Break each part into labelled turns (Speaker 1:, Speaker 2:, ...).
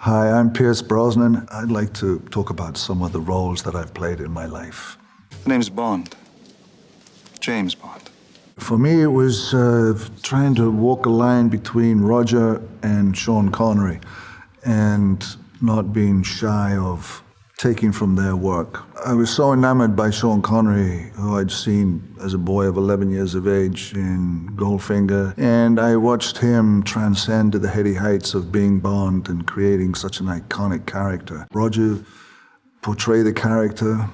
Speaker 1: Hi, I'm Pierce Brosnan. I'd like to talk about some of the roles that I've played in my life.
Speaker 2: The name's Bond. James Bond.
Speaker 1: For me, it was trying to walk a line between Roger and Sean Connery and not being shy of taking from their work. I was so enamored by Sean Connery, who I'd seen as a boy of 11 years of age in Goldfinger, and I watched him transcend to the heady heights of being Bond and creating such an iconic character. Roger portrayed the character,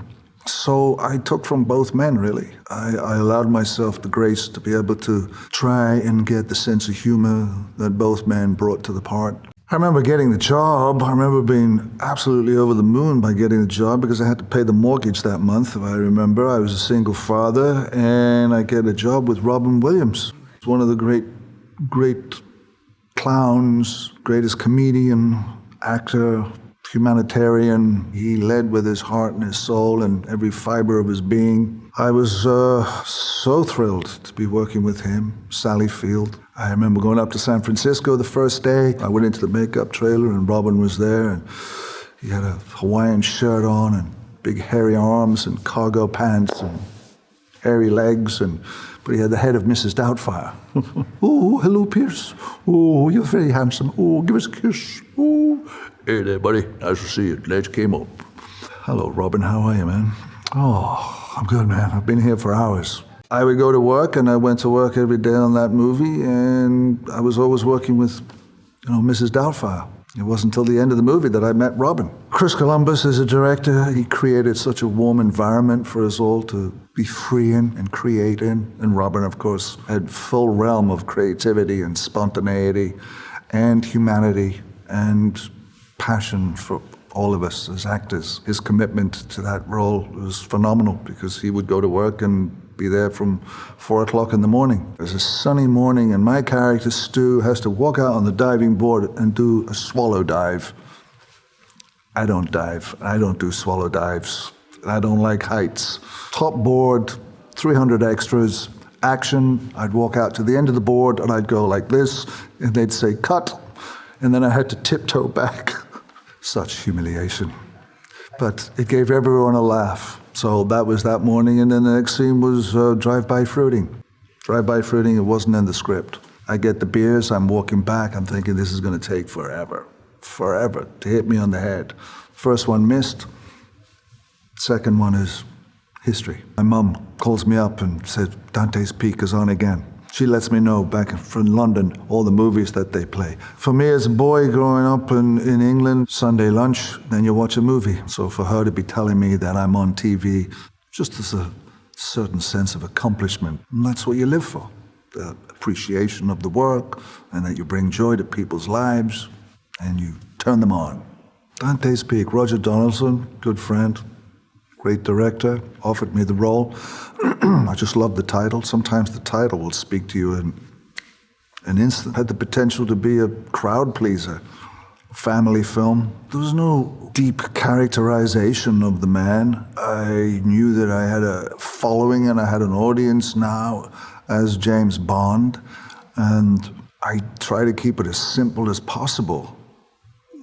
Speaker 1: so I took from both men, really. I allowed myself the grace to be able to try and get the sense of humor that both men brought to the part. I remember getting the job. I remember being absolutely over the moon by getting the job because I had to pay the mortgage that month, if I remember. I was a single father, and I get a job with Robin Williams. He's one of the great clowns, greatest comedian, actor, humanitarian. He led with his heart and his soul and every fiber of his being. I was so thrilled to be working with him, Sally Field. I remember going up to San Francisco the first day. I went into the makeup trailer and Robin was there, and he had a Hawaiian shirt on and big hairy arms and cargo pants and hairy legs, but he had the head of Mrs. Doubtfire. Oh, hello, Pierce. Oh, you're very handsome. Oh, give us a kiss. Oh, hey there, buddy. Nice to see you. Glad you came up. Hello, Robin. How are you, man? Oh, I'm good, man. I've been here for hours. I would go to work, and I went to work every day on that movie, and I was always working with, Mrs. Doubtfire. It wasn't until the end of the movie that I met Robin. Chris Columbus, as a director, he created such a warm environment for us all to be free in and create in. And Robin, of course, had full realm of creativity and spontaneity and humanity and passion for all of us as actors. His commitment to that role was phenomenal because he would go to work and be there from 4 o'clock in the morning. There's a sunny morning, and my character, Stu, has to walk out on the diving board and do a swallow dive. I don't dive. I don't do swallow dives. I don't like heights. Top board, 300 extras, action. I'd walk out to the end of the board, and I'd go like this, and they'd say, cut. And then I had to tiptoe back. Such humiliation. But it gave everyone a laugh. So that was that morning, and then the next scene was drive-by fruiting. Drive-by fruiting, it wasn't in the script. I get the beers, I'm walking back, I'm thinking this is going to take forever to hit me on the head. First one missed, second one is history. My mum calls me up and said, Dante's Peak is on again. She lets me know back from London all the movies that they play. For me as a boy growing up in England, Sunday lunch, then you watch a movie. So for her to be telling me that I'm on TV, just as a certain sense of accomplishment, and that's what you live for. The appreciation of the work, and that you bring joy to people's lives, and you turn them on. Dante's Peak, Roger Donaldson, good friend, great director, offered me the role. I just love the title. Sometimes the title will speak to you in an instant. Had the potential to be a crowd pleaser, family film. There was no deep characterization of the man. I knew that I had a following and I had an audience now as James Bond, and I try to keep it as simple as possible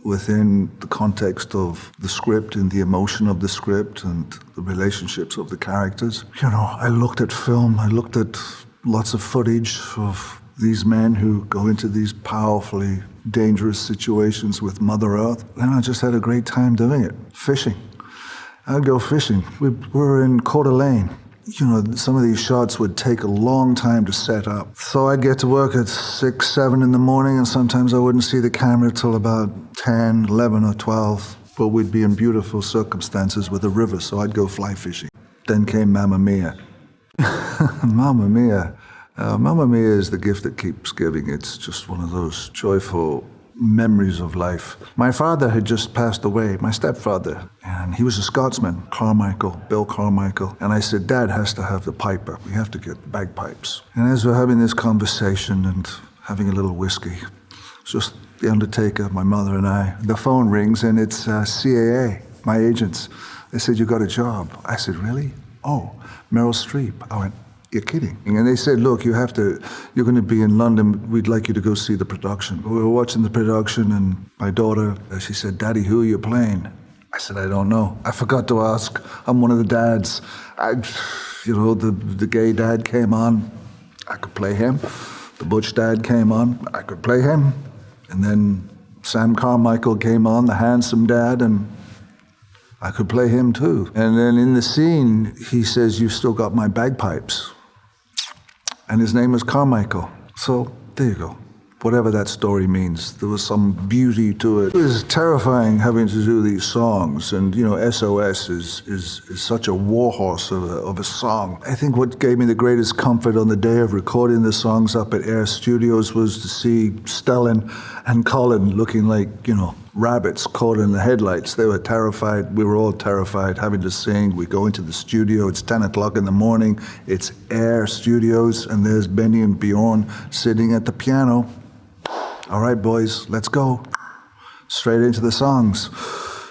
Speaker 1: within the context of the script and the emotion of the script and the relationships of the characters. I looked at film, I looked at lots of footage of these men who go into these powerfully dangerous situations with Mother Earth, and I just had a great time doing it. Fishing. I'd go fishing. We were in Coeur d'Alene. Some of these shots would take a long time to set up. So I'd get to work at 6, 7 in the morning, and sometimes I wouldn't see the camera till about 10, 11 or 12. But we'd be in beautiful circumstances with a river, so I'd go fly fishing. Then came Mamma Mia. Mamma Mia. Mamma Mia is the gift that keeps giving. It's just one of those joyful memories of life. My father had just passed away, my stepfather, and he was a Scotsman, Bill Carmichael. And I said, Dad has to have the piper. We have to get the bagpipes. And as we're having this conversation and having a little whiskey, it's just the undertaker, my mother and I, the phone rings and it's CAA, my agents. They said, you got a job. I said, really? Oh, Meryl Streep. I went, You're kidding. And they said, look, you're going to be in London. We'd like you to go see the production. We were watching the production, and my daughter, she said, Daddy, who are you playing? I said, I don't know. I forgot to ask. I'm one of the dads. The gay dad came on. I could play him. The butch dad came on. I could play him. And then Sam Carmichael came on, the handsome dad, and I could play him too. And then in the scene, he says, you've still got my bagpipes. And his name is Carmichael. So there you go. Whatever that story means, there was some beauty to it. It was terrifying having to do these songs, and SOS is such a warhorse of a song. I think what gave me the greatest comfort on the day of recording the songs up at Air Studios was to see Stellan and Colin looking like, rabbits caught in the headlights. They were terrified. We were all terrified having to sing. We go into the studio. It's 10 o'clock in the morning. It's Air Studios, and there's Benny and Bjorn sitting at the piano. All right, boys, let's go. Straight into the songs.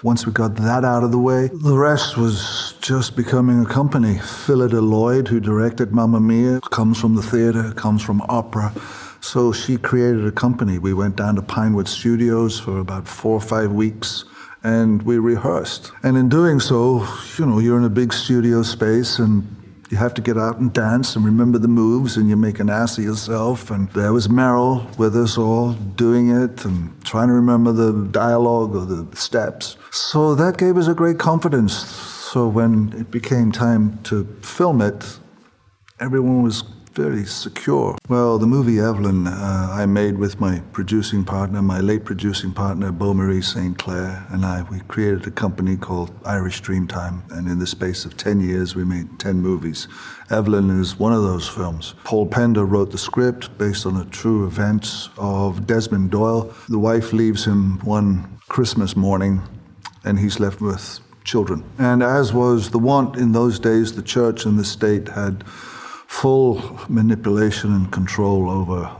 Speaker 1: Once we got that out of the way, the rest was just becoming a company. Phyllida Lloyd, who directed Mamma Mia, comes from the theater, comes from opera. So she created a company. We went down to Pinewood Studios for about 4 or 5 weeks, and we rehearsed. And in doing so, you're in a big studio space, and you have to get out and dance and remember the moves, and you make an ass of yourself. And there was Meryl with us all doing it and trying to remember the dialogue or the steps. So that gave us a great confidence. So when it became time to film it, everyone was very secure. Well, the movie Evelyn I made with my late producing partner, Beau Marie St. Clair, and we created a company called Irish Dreamtime, and in the space of 10 years, we made 10 movies. Evelyn is one of those films. Paul Pender wrote the script based on the true events of Desmond Doyle. The wife leaves him one Christmas morning, and he's left with children. And as was the wont in those days, the church and the state had full manipulation and control over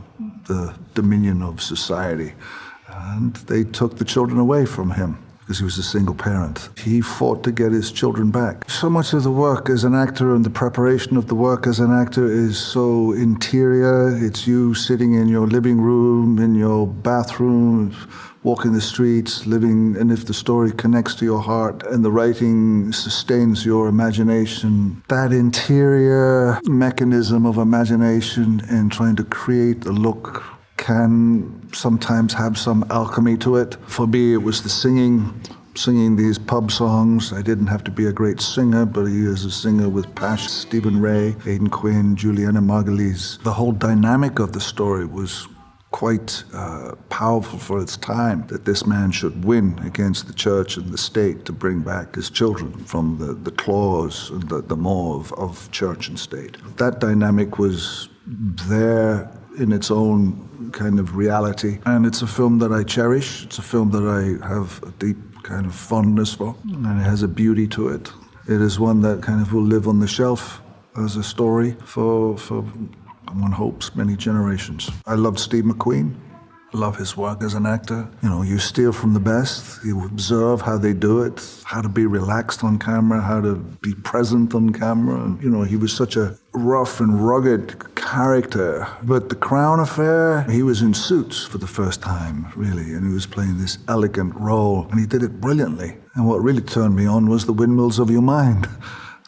Speaker 1: the dominion of society. And they took the children away from him because he was a single parent. He fought to get his children back. So much of the work as an actor and the preparation of the work as an actor is so interior. It's you sitting in your living room, in your bathroom, walking the streets, living, and if the story connects to your heart and the writing sustains your imagination, that interior mechanism of imagination and trying to create a look can sometimes have some alchemy to it. For me, it was the singing these pub songs. I didn't have to be a great singer, but he is a singer with passion. Stephen Ray, Aidan Quinn, Juliana Margulies. The whole dynamic of the story was quite powerful for its time, that this man should win against the church and the state to bring back his children from the claws and the maw of church and state. That dynamic was there in its own kind of reality, and it's a film that I cherish. It's a film that I have a deep kind of fondness for, and it has a beauty to it. It is one that kind of will live on the shelf as a story for one hopes, many generations. I loved Steve McQueen. I love his work as an actor. You steal from the best. You observe how they do it, how to be relaxed on camera, how to be present on camera. And, he was such a rough and rugged character. But The Crown Affair, he was in Suits for the first time, really, and he was playing this elegant role, and he did it brilliantly. And what really turned me on was The Windmills of Your Mind,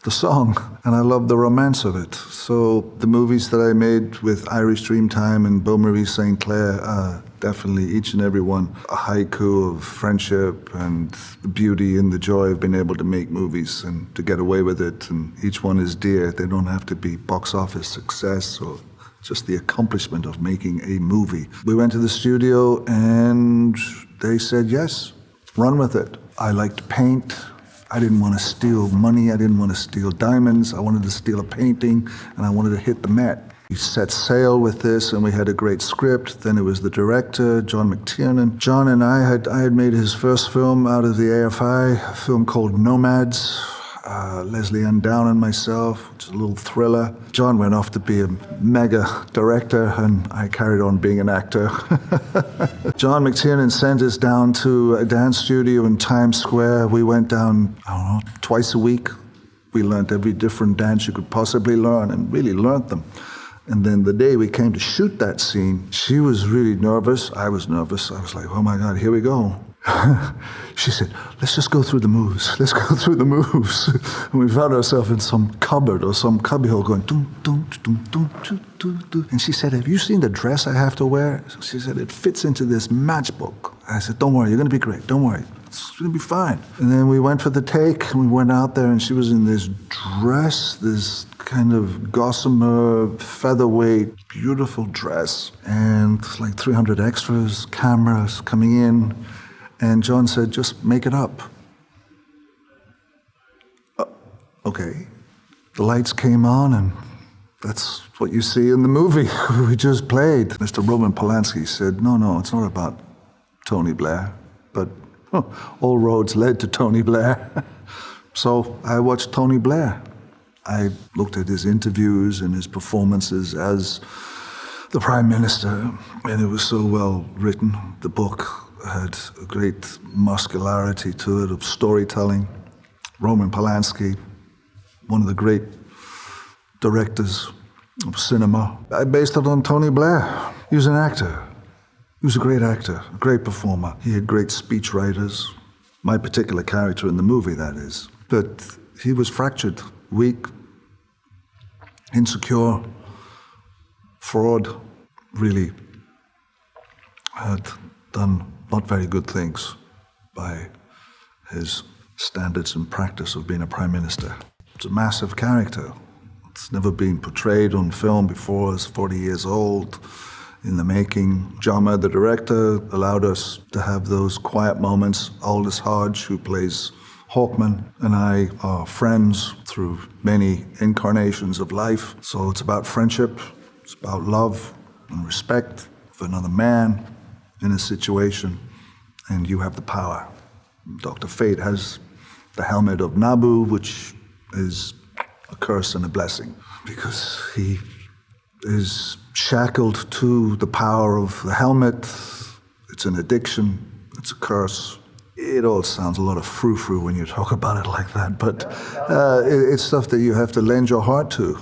Speaker 1: the song, and I love the romance of it. So the movies that I made with Irish Dreamtime and Beau Marie St. Clair are definitely, each and every one, a haiku of friendship and the beauty and the joy of being able to make movies and to get away with it. And each one is dear. They don't have to be box office success or just the accomplishment of making a movie. We went to the studio and they said, yes, run with it. I like to paint. I didn't want to steal money. I didn't want to steal diamonds. I wanted to steal a painting, and I wanted to hit the Met. We set sail with this, and we had a great script. Then it was the director, John McTiernan. John and I had made his first film out of the AFI, a film called Nomads. Leslie Ann Down and myself, which is a little thriller. John went off to be a mega director, and I carried on being an actor. John McTiernan sent us down to a dance studio in Times Square. We went down, twice a week We learned every different dance you could possibly learn and really learned them. And then the day we came to shoot that scene, she was really nervous. I was nervous. I was like, oh my God, here we go. She said, let's just go through the moves. Let's go through the moves. And we found ourselves in some cupboard or some cubbyhole going, dum, dum, dum, dum, dum, dum, dum. And she said, have you seen the dress I have to wear? She said, it fits into this matchbook. I said, don't worry, you're going to be great. Don't worry. It's going to be fine. And then we went for the take, and we went out there, and she was in this dress, this kind of gossamer, featherweight, beautiful dress. And like 300 extras, cameras coming in. And John said, just make it up. Okay. The lights came on, and that's what you see in the movie we just played. Mr. Roman Polanski said, no, it's not about Tony Blair, but all roads led to Tony Blair. So I watched Tony Blair. I looked at his interviews and his performances as the Prime Minister, and it was so well written. The book had a great muscularity to it of storytelling. Roman Polanski, one of the great directors of cinema. I based it on Tony Blair. He was an actor. He was a great actor, a great performer. He had great speech writers. My particular character in the movie, that is. But he was fractured, weak, insecure, fraud, really had done not very good things by his standards and practice of being a prime minister. It's a massive character. It's never been portrayed on film before. It's 40 years old. In the making, Jama, the director, allowed us to have those quiet moments. Aldous Hodge, who plays Hawkman, and I are friends through many incarnations of life. So it's about friendship, it's about love and respect for another man in a situation, and you have the power. Dr. Fate has the helmet of Nabu, which is a curse and a blessing, because he is shackled to the power of the helmet. It's an addiction, it's a curse. It all sounds a lot of frou-frou when you talk about it like that, but it's stuff that you have to lend your heart to.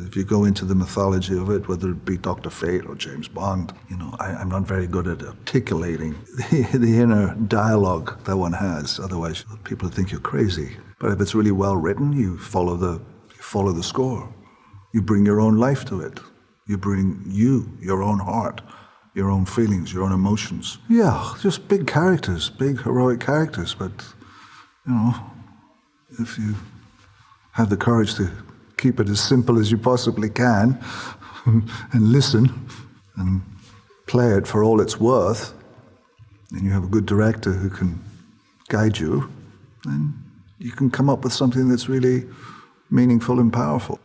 Speaker 1: If you go into the mythology of it, whether it be Dr. Fate or James Bond, I'm not very good at articulating the inner dialogue that one has. Otherwise, people think you're crazy. But if it's really well written, you follow the score. You bring your own life to it. You bring your own heart, your own feelings, your own emotions. Yeah, just big characters, big heroic characters. But, if you have the courage to keep it as simple as you possibly can and listen and play it for all it's worth, and you have a good director who can guide you, then you can come up with something that's really meaningful and powerful.